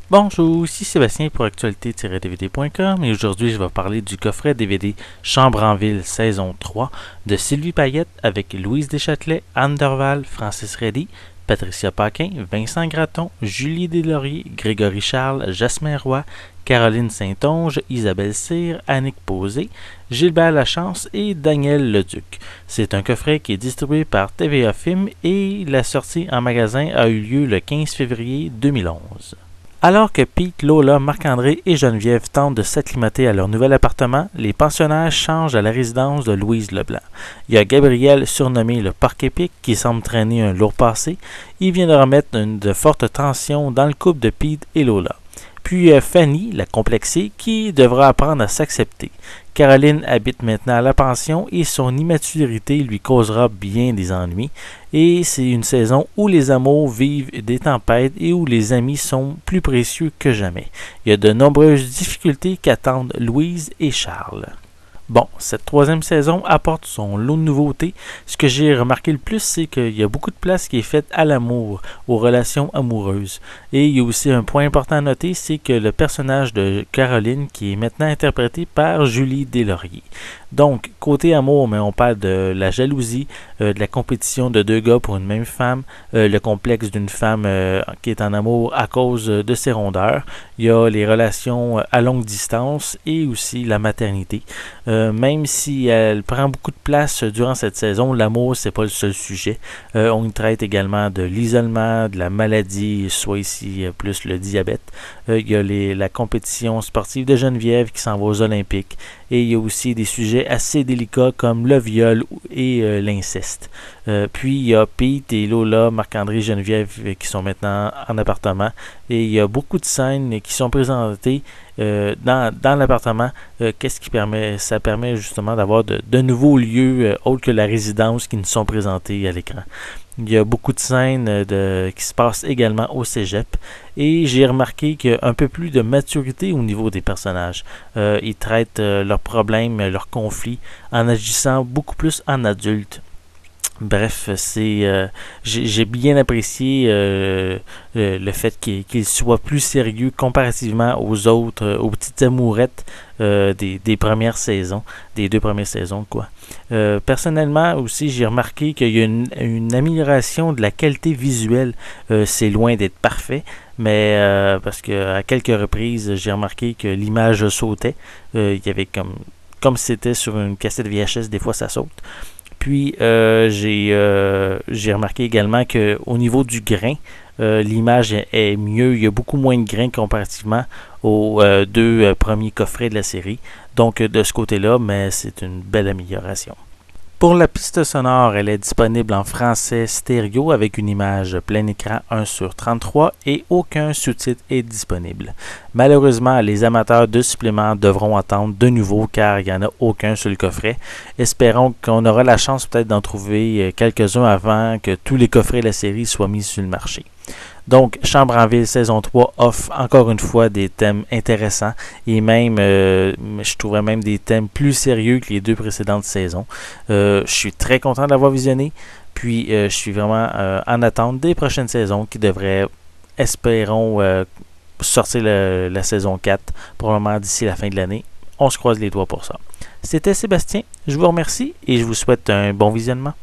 Bonjour, ici Sébastien pour actualité-dvd.com et aujourd'hui je vais parler du coffret DVD Chambre en ville saison 3 de Sylvie Payette avec Louise Deschâtelet, Anne Dorval, Francis Reddy, Patricia Paquin, Vincent Gratton, Julie Deslauriers, Grégory Charles, Jasmin Roy, Caroline Saint-Onge, Isabelle Cyr, Annick Posé, Gilbert Lachance et Daniel Leduc. C'est un coffret qui est distribué par TVA Film et la sortie en magasin a eu lieu le 15 février 2011. Alors que Pete, Lola, Marc-André et Geneviève tentent de s'acclimater à leur nouvel appartement, les pensionnaires changent à la résidence de Louise Leblanc. Il y a Gabriel, surnommé le Parc épique, qui semble traîner un lourd passé. Il vient de remettre de fortes tensions dans le couple de Pete et Lola. Puis Fanny, la complexée, qui devra apprendre à s'accepter. Caroline habite maintenant à la pension et son immaturité lui causera bien des ennuis. Et c'est une saison où les amours vivent des tempêtes et où les amis sont plus précieux que jamais. Il y a de nombreuses difficultés qu'attendent Louise et Charles. Bon, cette troisième saison apporte son lot de nouveautés. Ce que j'ai remarqué le plus, c'est qu'il y a beaucoup de place qui est faite à l'amour, aux relations amoureuses. Et il y a aussi un point important à noter, c'est que le personnage de Caroline, qui est maintenant interprété par Julie Deslauriers. Donc, côté amour, mais on parle de la jalousie, de la compétition de deux gars pour une même femme, le complexe d'une femme qui est en amour à cause de ses rondeurs. Il y a les relations à longue distance et aussi la maternité. Même si elle prend beaucoup de place durant cette saison, l'amour, c'est pas le seul sujet. On y traite également de l'isolement, de la maladie, soit ici plus le diabète. Il y a la compétition sportive de Geneviève qui s'en va aux Olympiques. Et il y a aussi des sujets assez délicats comme le viol et l'inceste. Puis il y a Pete et Lola, Marc-André et Geneviève qui sont maintenant en appartement. Et il y a beaucoup de scènes qui sont présentées dans l'appartement. Qu'est-ce qui permet? Ça permet justement d'avoir de nouveaux lieux autres que la résidence qui nous sont présentés à l'écran. Il y a beaucoup de scènes qui se passent également au cégep. Et j'ai remarqué qu'il y a un peu plus de maturité au niveau des personnages. Ils traitent leurs problèmes, leurs conflits, en agissant beaucoup plus en adultes. Bref, j'ai bien apprécié le fait qu'il soit plus sérieux comparativement aux autres, aux petites amourettes des premières saisons, des deux premières saisons, quoi. Personnellement aussi, j'ai remarqué qu'il y a une amélioration de la qualité visuelle. C'est loin d'être parfait, mais parce que à quelques reprises, j'ai remarqué que l'image sautait. Il y avait comme si c'était sur une cassette VHS, des fois ça saute. Puis j'ai remarqué également qu'au niveau du grain, l'image est mieux. Il y a beaucoup moins de grains comparativement aux deux premiers coffrets de la série. Donc de ce côté-là, mais c'est une belle amélioration. Pour la piste sonore, elle est disponible en français stéréo avec une image plein écran 1/33 et aucun sous-titre est disponible. Malheureusement, les amateurs de suppléments devront attendre de nouveau car il n'y en a aucun sur le coffret. Espérons qu'on aura la chance peut-être d'en trouver quelques-uns avant que tous les coffrets de la série soient mis sur le marché. Donc, Chambre en ville saison 3 offre encore une fois des thèmes intéressants et même, je trouverais même des thèmes plus sérieux que les deux précédentes saisons. Je suis très content de l'avoir visionné, puis je suis vraiment en attente des prochaines saisons qui devraient, espérons, sortir la saison 4, probablement d'ici la fin de l'année. On se croise les doigts pour ça. C'était Sébastien, je vous remercie et je vous souhaite un bon visionnement.